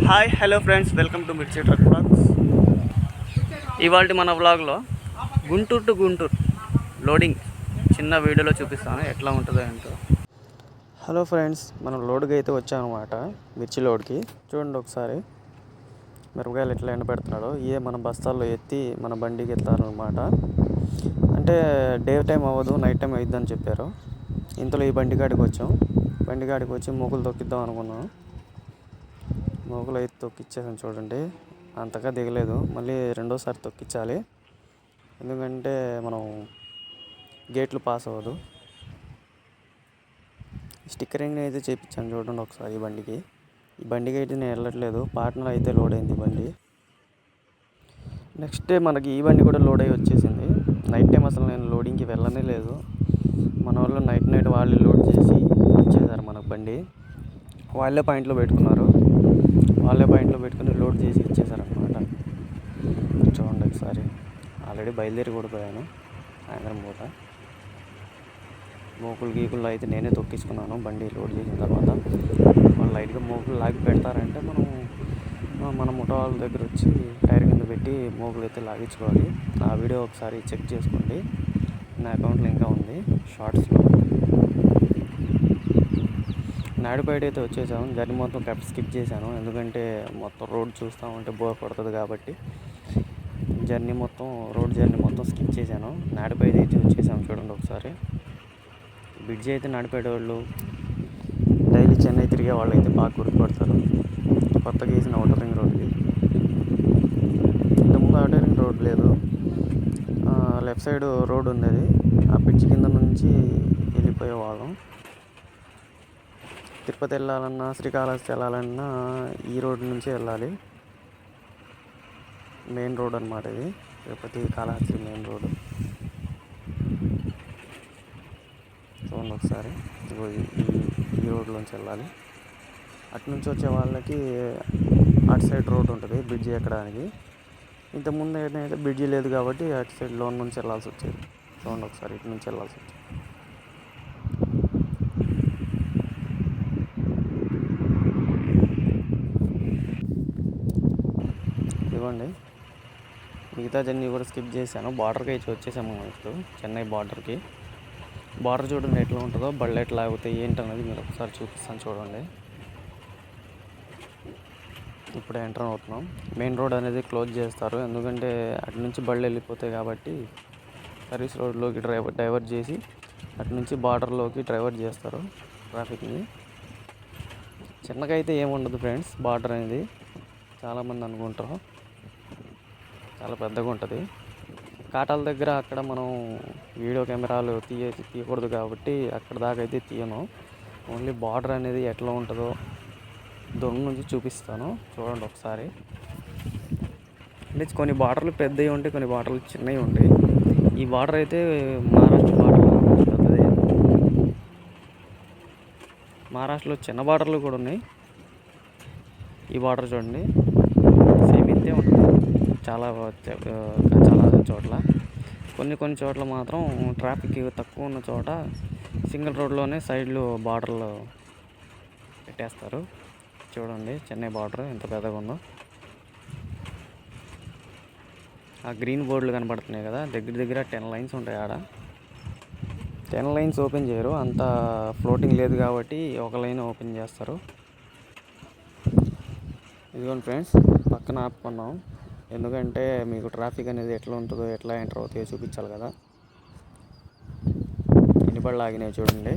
Hi hello friends, welcome to మిర్చి truck blogs. ఇవాళ మన వ్లాగ్లో గుంటూరు టు గుంటూరు లోడింగ్ చిన్న వీడియోలో చూపిస్తాను, ఎట్లా ఉంటుందో ఏంటో. హలో ఫ్రెండ్స్, మనం లోడ్కి అయితే వచ్చామన్నమాట. మిర్చి లోడ్కి చూడండి ఒకసారి. మిరపకాయలు ఎట్లా ఎండబెడుతున్నాడో మన బస్తాల్లో ఎత్తి మన బండికి ఎత్తారనమాట. అంటే డే టైం అవ్వదు, నైట్ టైం అయిద్దని చెప్పారు. ఇంతలో ఈ బండికాడికి వచ్చాం. బండికాడికి వచ్చి మూకులు తొక్కిద్దాం అనుకున్నాం. మూకులు అయితే తొక్కిచ్చేసాను చూడండి. అంతగా దిగలేదు, మళ్ళీ రెండోసారి తొక్కించాలి. ఎందుకంటే మనం గేట్లు పాస్ అవ్వదు. స్టిక్కరింగ్ అయితే చేయించాను చూడండి ఒకసారి. ఈ బండికి అయితే నేను వెళ్ళట్లేదు, పార్ట్నర్ అయితే లోడ్ అయింది బండి. నెక్స్ట్ డే మనకి ఈ బండి కూడా లోడ్ అయ్యి వచ్చేసింది. నైట్ టైం అసలు నేను లోడింగ్కి వెళ్ళనే లేదు. మన వాళ్ళు నైట్ వాళ్ళు లోడ్ చేసి ఇచ్చేసారు మనకు బండి. వాళ్ళే పాయింట్లో పెట్టుకుని లోడ్ చేసి ఇచ్చేసారనమాట. చూడండి ఒకసారి. ఆల్రెడీ బయలుదేరి కూడా పోయాను సాయంత్రం పూట. గీకులు అయితే నేనే తొక్కించుకున్నాను బండి లోడ్ చేసిన తర్వాత. వాళ్ళు లైట్గా మోకులు లాగి పెడతారంటే మన ముఠా వాళ్ళ దగ్గర వచ్చి టైర్ కింద పెట్టి మోకులు అయితే లాగించుకోవాలి. ఆ వీడియో ఒకసారి చెక్ చేసుకోండి, నా అకౌంట్లో ఇంకా ఉంది షార్ట్స్లో. నాయుడుపేట అయితే వచ్చేసాము. జర్నీ మొత్తం స్కిప్ చేశాను, ఎందుకంటే మొత్తం రోడ్ చూస్తూ ఉంటే బోర్ పడుతుంది కాబట్టి రోడ్ జర్నీ మొత్తం స్కిప్ చేశాను. నాయుడుపేట అయితే వచ్చేసాము చూడండి ఒకసారి. బ్రిడ్జి అయితే నాయుడుపేట వాళ్ళు డైలీ చెన్నై తిరిగే వాళ్ళు అయితే బాగా గుర్తుపడతారు. కొత్తగా వేసిన ఔటర్ రింగ్ రోడ్కి. ఇంతకుముందు ఔటర్ రింగ్ రోడ్ లేదు, లెఫ్ట్ సైడ్ రోడ్ ఉంది. అది ఆ బ్రిడ్జి కింద నుంచి వెళ్ళిపోయేవాళ్ళం. తిరుపతి వెళ్ళాలన్నా, శ్రీకాళహస్తి వెళ్ళాలన్నా ఈ రోడ్ నుంచి వెళ్ళాలి. మెయిన్ రోడ్ అన్నమాట ఇది, తిరుపతి కాళహస్తి మెయిన్ రోడ్. చూడండి ఒకసారి. ఈ రోడ్లోంచి వెళ్ళాలి. అటు నుంచి వచ్చే వాళ్ళకి అటు సైడ్ రోడ్ ఉంటుంది బ్రిడ్జి ఎక్కడానికి. ఇంతకుముందు ఏంటంటే బ్రిడ్జి లేదు కాబట్టి అటు సైడ్ లోన్ నుంచి వెళ్ళాల్సి వచ్చేది. చూడండి ఒకసారి, ఇటు నుంచి వెళ్ళాల్సి వచ్చేది. ఇదిగోండి, మిగతా జర్నీ కూడా స్కిప్ చేశాను. బార్డర్కి అయితే వచ్చేసాము ఇప్పుడు, చెన్నై బార్డర్కి. బార్డర్ చూడండి ఎట్లా ఉంటుందో, బళ్ళు ఎట్లా అవుతాయి ఏంటన్నది మీరు ఒకసారి చూపిస్తాను చూడండి. ఇప్పుడే ఎంటర్ అవుతున్నాం. మెయిన్ రోడ్ అనేది క్లోజ్ చేస్తారు, ఎందుకంటే అటు నుంచి బళ్ళు వెళ్ళిపోతాయి కాబట్టి సర్వీస్ రోడ్లోకి డైవర్ట్ చేసి అటు నుంచి బార్డర్లోకి డైవర్ట్ చేస్తారు ట్రాఫిక్ని. చిన్నగా అయితే ఏముండదు ఫ్రెండ్స్, బార్డర్ అనేది చాలామంది అనుకుంటారు చాలా పెద్దగా ఉంటుంది. కాటాల దగ్గర అక్కడ మనం వీడియో కెమెరాలు తీయకూడదు కాబట్టి అక్కడ దాకా అయితే తీయను. ఓన్లీ బార్డర్ అనేది ఎట్లా ఉంటుందో దూరం నుంచి చూపిస్తాను చూడండి ఒకసారి. అంటే కొన్ని బార్డర్లు పెద్దవి ఉంటాయి, కొన్ని బార్డర్లు చిన్నవి ఉంటాయి. ఈ బార్డర్ అయితే మహారాష్ట్ర బార్డర్ పెద్దది. మహారాష్ట్రలో చిన్న బార్డర్లు కూడా ఉన్నాయి. ఈ బార్డర్ చూడండి, సేమ్ ఇంతే ఉంటుంది చాలా చోట్ల. కొన్ని చోట్ల మాత్రం ట్రాఫిక్ తక్కువ ఉన్న చోట సింగిల్ రోడ్లోనే సైడ్లు బార్డర్లు పెట్టేస్తారు. చూడండి చెన్నై బార్డర్ ఎంత పెద్దగా ఉందో. ఆ గ్రీన్ బోర్డులు కనబడుతున్నాయి కదా, దగ్గర 10 లైన్స్ ఉంటాయి ఆడ. 10 లైన్స్ ఓపెన్ చేయరు, అంత ఫ్లోటింగ్ లేదు కాబట్టి ఒక లైన్ ఓపెన్ చేస్తారు. ఇదిగోండి ఫ్రెండ్స్, పక్కన ఆపుకున్నాం, ఎందుకంటే మీకు ట్రాఫిక్ అనేది ఎట్లా ఉంటుందో, ఎట్లా ఎంటర్ అవుతాయో చూపించాలి కదా. ఎన్ని బళ్ళు ఆగినాయి చూడండి.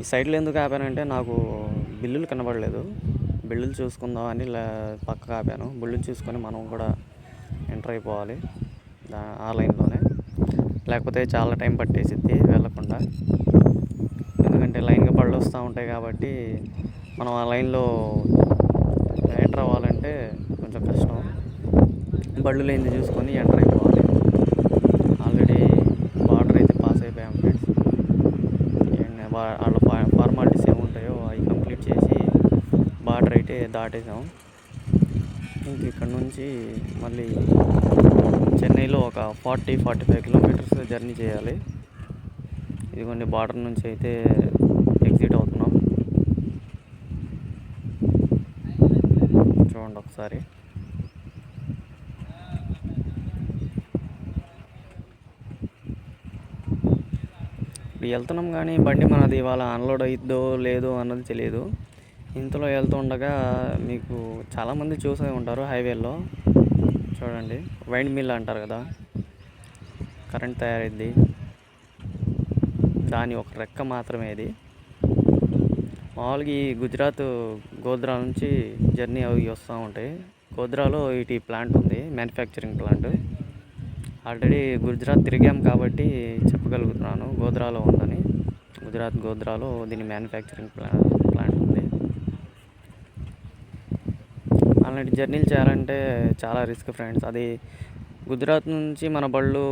ఈ సైడ్లో ఎందుకు ఆపానంటే నాకు బిల్లులు కనబడలేదు. బిల్లులు చూసుకుందామని పక్కకు ఆపాను. బిల్లులు చూసుకొని మనం కూడా ఎంటర్ అయిపోవాలి ఆ లైన్లోనే, లేకపోతే చాలా టైం పట్టేసిద్ది వెళ్ళకుండా. ఎందుకంటే లైన్గా బళ్ళు వస్తూ ఉంటాయి కాబట్టి మనం ఆ లైన్లో ఎంటర్ అవ్వాలంటే కొంచెం కష్టం. బళ్ళు లైన్ చూసుకొని ఎంటర్ అయిపోవాలి. ఆల్రెడీ బార్డర్ అయితే పాస్ అయిపోయాం ఫ్రెండ్స్. వాళ్ళ ఫార్మాలిటీస్ ఏముంటాయో అవి కంప్లీట్ చేసి బార్డర్ అయితే దాటేసాం. ఇంక ఇక్కడ నుంచి మళ్ళీ చెన్నైలో ఒక 40-45 కిలోమీటర్స్ జర్నీ చేయాలి. ఇదిగోండి బార్డర్ నుంచి అయితే ఎగ్జిట్ అవుతున్నాం. చూడండి ఒకసారి. ఇప్పుడు వెళ్తున్నాం కానీ బండి మనది ఇవాళ అన్లోడ్ అయిద్దో లేదో అన్నది తెలియదు. ఇంతలో వెళ్తుండగా మీకు చాలామంది చూసే ఉంటారు హైవేలో చూడండి, వైండ్ మిల్ అంటారు కదా, కరెంట్ తయారైద్ది, దాని ఒక రెక్క మాత్రమే ఇది. మామూలుగా ఈ గుజరాత్ గోధ్రా నుంచి జర్నీ అవి వస్తూ ఉంటాయి. గోధ్రాలో ఇటు ప్లాంట్ ఉంది, మ్యానుఫ్యాక్చరింగ్ ప్లాంట్. ఆల్రెడీ గుజరాత్ తిరిగాం కాబట్టి చెప్పగలుగుతున్నాను గోధ్రాలో ఉందని. గుజరాత్ గోధ్రాలో దీని మ్యానుఫ్యాక్చరింగ్ ప్లాంట్ ఉంది. అలాంటి జర్నీలు చేయాలంటే చాలా రిస్క్ ఫ్రెండ్స్. అది గుజరాత్ నుంచి మన బళ్ళు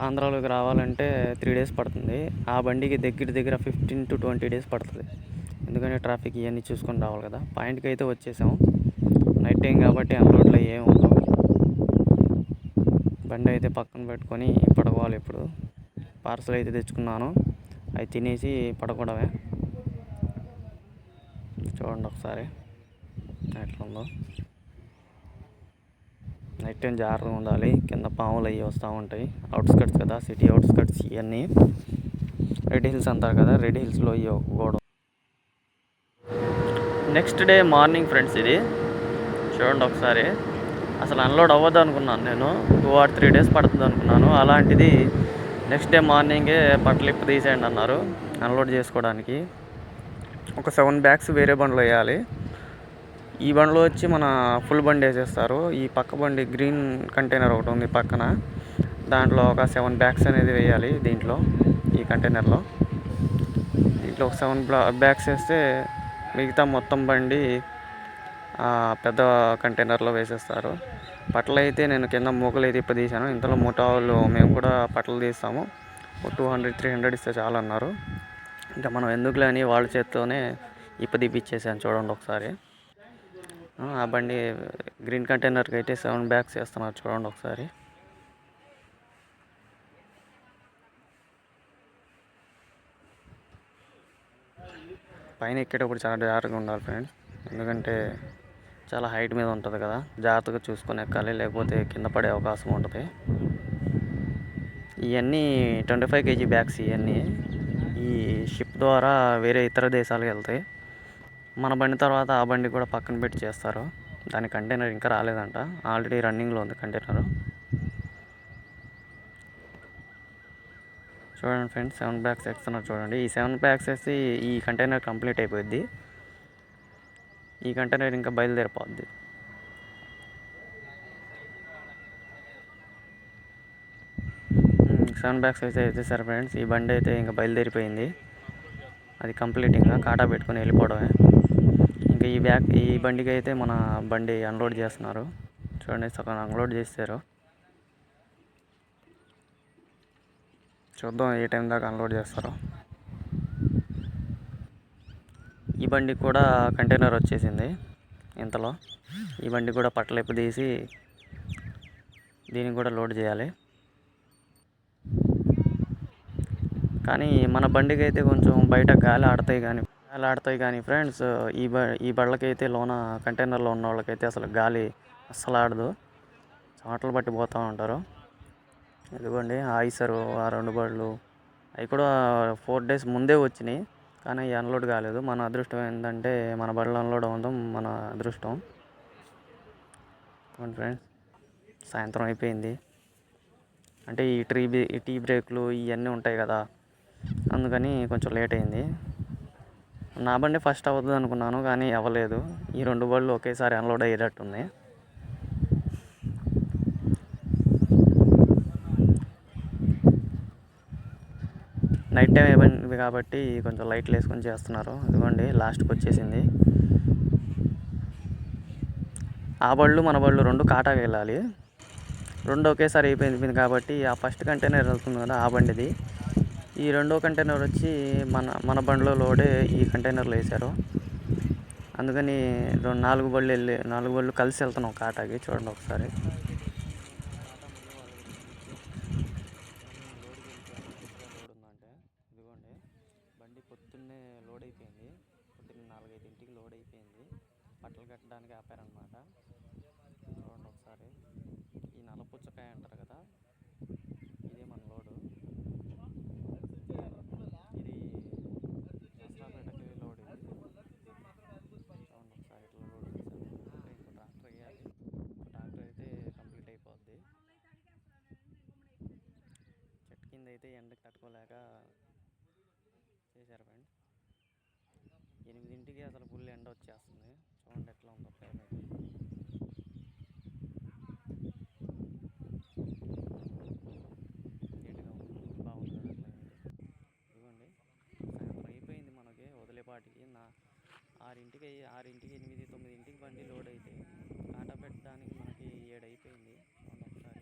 ఆంధ్రాలోకి రావాలంటే 3 days పడుతుంది. ఆ బండికి దగ్గర 15 to 20 days పడుతుంది. ఎందుకంటే ట్రాఫిక్ ఇవన్నీ చూసుకొని రావాలి కదా. పాయింట్కి అయితే వచ్చేసాము. నైట్ టైం కాబట్టి అన్లోడ్లో ఏమి ఉండవు. బండి అయితే పక్కన పెట్టుకొని పడుకోవాలి. ఇప్పుడు పార్సల్ అయితే తెచ్చుకున్నాను, అవి తినేసి పడుకోవడమే. చూడండి ఒకసారి ఎట్లా ఉందో. నైట్ టైం జాగ్రత్తగా ఉండాలి, కింద పాములు అవి వస్తూ ఉంటాయి. అవుట్స్కట్స్ కదా, సిటీ అవుట్స్కట్స్ ఇవన్నీ. రెడ్ హిల్స్ అంటారు కదా, రెడ్ హిల్స్లో ఇవి ఒక గోడ. నెక్స్ట్ డే మార్నింగ్ ఫ్రెండ్స్, ఇది చూడండి ఒకసారి. అసలు అన్లోడ్ అవ్వదు అనుకున్నాను నేను, 2 or 3 days పడుతుంది అనుకున్నాను. అలాంటిది నెక్స్ట్ డే మార్నింగే పట్టలిప్పు తీసేయండి అన్నారు అన్లోడ్ చేసుకోవడానికి. ఒక 7 bags వేరే బండ్లో వేయాలి. ఈ బండిలో వచ్చి మన ఫుల్ బండి వేసేస్తారు. ఈ పక్క బండి గ్రీన్ కంటైనర్ ఒకటి ఉంది పక్కన, దాంట్లో ఒక 7 bags అనేది వేయాలి. దీంట్లో ఈ కంటైనర్లో దీంట్లో ఒక 7 bags వేస్తే మిగతా మొత్తం బండి పెద్ద కంటైనర్లో వేసేస్తారు. పట్టలు అయితే నేను కింద మూకలు అయితే తీసాను. ఇంతలో మూటా వాళ్ళు మేము కూడా పట్టలు తీస్తాము, 200-300 ఇస్తే చాలు అన్నారు. ఇంకా మనం ఎందుకులే అని వాళ్ళ చేత్తోనే తీపిచ్చేసాను. చూడండి ఒకసారి. ఆ బండి గ్రీన్ కంటైనర్కి అయితే 7 bags వేస్తున్నారు. చూడండి ఒకసారి. పైన ఎక్కేటప్పుడు చాలా జాగ్రత్తగా ఉండాలి ఫ్రెండ్స్, ఎందుకంటే చాలా హైట్ మీద ఉంటుంది కదా, జాగ్రత్తగా చూసుకొని ఎక్కాలి, లేకపోతే కింద పడే అవకాశం ఉంటుంది. ఇవన్నీ 25 kg బ్యాగ్స్. ఇవన్నీ ఈ షిప్ ద్వారా వేరే ఇతర దేశాలకు వెళ్తాయి. మన బండి తర్వాత ఆ బండి కూడా పక్కన పెట్టి చేస్తారు. దాని కంటైనర్ ఇంకా రాలేదంట, ఆల్రెడీ రన్నింగ్లో ఉంది కంటైనర్. చూడండి ఫ్రెండ్స్, 7 bags వేస్తున్నారు చూడండి. ఈ 7 bags వేసి ఈ కంటైనర్ కంప్లీట్ అయిపోద్ది. ఈ కంటైనర్ ఇంకా బయలుదేరిపోద్ది. సెవెన్ బ్యాగ్స్ అయితే వేసేసారు ఫ్రెండ్స్. ఈ బండి అయితే ఇంకా బయలుదేరిపోయింది. అది కంప్లీట్, ఇంకా కాటా పెట్టుకొని వెళ్ళిపోవడమే. ఇంకా ఈ బండికి అయితే మన బండి అన్లోడ్ చేస్తున్నారు. చూడండి, సగం అన్లోడ్ చేశారు. చూద్దాం ఏ టైం దాకా అన్లోడ్ చేస్తారో. ఈ బండికి కూడా కంటైనర్ వచ్చేసింది. ఇంతలో ఈ బండి కూడా పట్టలిప్పు తీసి దీనికి కూడా లోడ్ చేయాలి. కానీ మన బండికి అయితే కొంచెం బయట గాలి ఆడతాయి కానీ ఫ్రెండ్స్, ఈ బళ్ళకైతే లోన కంటైనర్లో ఉన్న వాళ్ళకైతే అసలు గాలి అస్సలు ఆడదు, చెమటలు పట్టిపోతూ ఉంటారు. ఇదిగోండి ఐసరు, ఆ 2 బళ్ళు అవి కూడా 4 days ముందే వచ్చినాయి, కానీ అన్లోడ్ కాలేదు. మన అదృష్టం ఏంటంటే మన బళ్ళు అన్లోడ్ అవ్వడం మన అదృష్టం. ఫ్రెండ్స్, సాయంత్రం అయిపోయింది. అంటే ఈ టీ బ్రేక్లు ఇవన్నీ ఉంటాయి కదా, అందుకని కొంచెం లేట్ అయింది. నా బండి ఫస్ట్ అవ్వదు అనుకున్నాను, కానీ అవ్వలేదు. ఈ 2 బళ్ళు ఒకేసారి అన్లోడ్ అయ్యేటట్టుంది. నైట్ టైం అయిపోయింది కాబట్టి కొంచెం లైట్లు వేసుకొని చేస్తున్నారు. ఇదిగోండి లాస్ట్కి వచ్చేసింది. ఆ బళ్ళు మన బళ్ళు 2 కాటాకి వెళ్ళాలి. 2 ఒకేసారి అయిపోయింది కాబట్టి ఆ ఫస్ట్ కంటైనర్ వెళ్తుంది కదా, ఆ బండిది. ఈ 2వ కంటైనర్ వచ్చి మన బండిలో లోడే ఈ కంటైనర్లో వేశారు. అందుకని 4 బళ్ళు కలిసి వెళ్తున్నాం కాటాకి. చూడండి ఒకసారి. ఇదిగోండి బండి పొద్దున్నే లోడ్ అయిపోయింది. పొద్దున్న 4-5 లోడ్ అయిపోయింది. బట్టలు కట్టడానికి ఆపారనమాట. చూడండి ఒకసారి, ఈ నల్ల పుచ్చకాయ అంటారు కదా, ఇదే మన లోడు. ఇది నర్సాపేటకి లోడ్. ఇది చూడండి ఒకసారి, ఇట్లా లోడ్ చేశారు. ఇంకో ట్రాక్టర్ వేయాలి. ట్రాక్టర్ అయితే కంప్లీట్ అయిపోద్ది. చెట్టు కింద అయితే ఎండకి తట్టుకోలేక చేశారు ఫ్రెండ్. 8ంటికి అసలు ఫుల్ ఎండ వచ్చేస్తుంది. చూడండి ఎట్లా ఉందో క్లైమేట్. నీట్గా ఉంది, బాగుంది కదా క్లైమేట్. ఇదిగోండి, సాయంత్రం అయిపోయింది మనకి వదిలేపాటికి. 6ంటికి 8, 9ంటికి బండి లోడ్ అయితే కాటా పెట్టడానికి మనకి 7 అయిపోయింది. చూడండి ఒకసారి.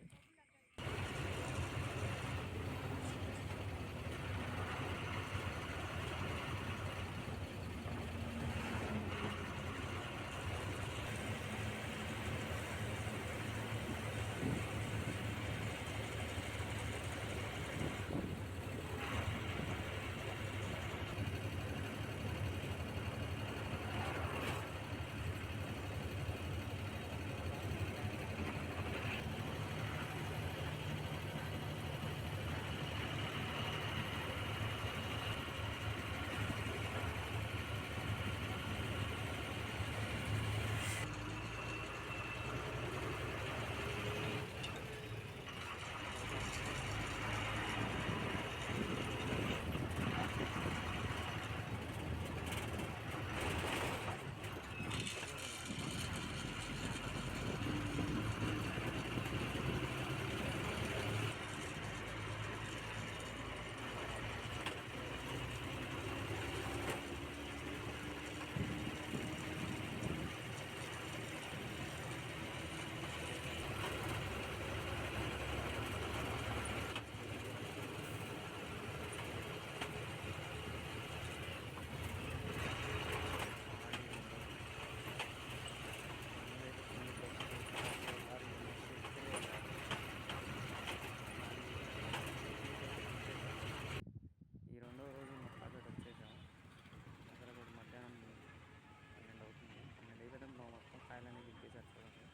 ఈ రెండో రోజు నర్సాపేట వచ్చేసాం. దగ్గర కూడా మధ్యాహ్నం 12 అవుతుంది. 12 అయిపోవడంలో మొత్తం కాయలన్నీ దింపేసారు చూడండి.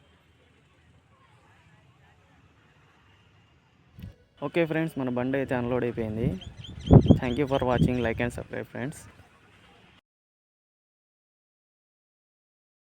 ఓకే ఫ్రెండ్స్, మన బండి అయితే అన్లోడ్ అయిపోయింది. Thank you for watching. Like and subscribe friends.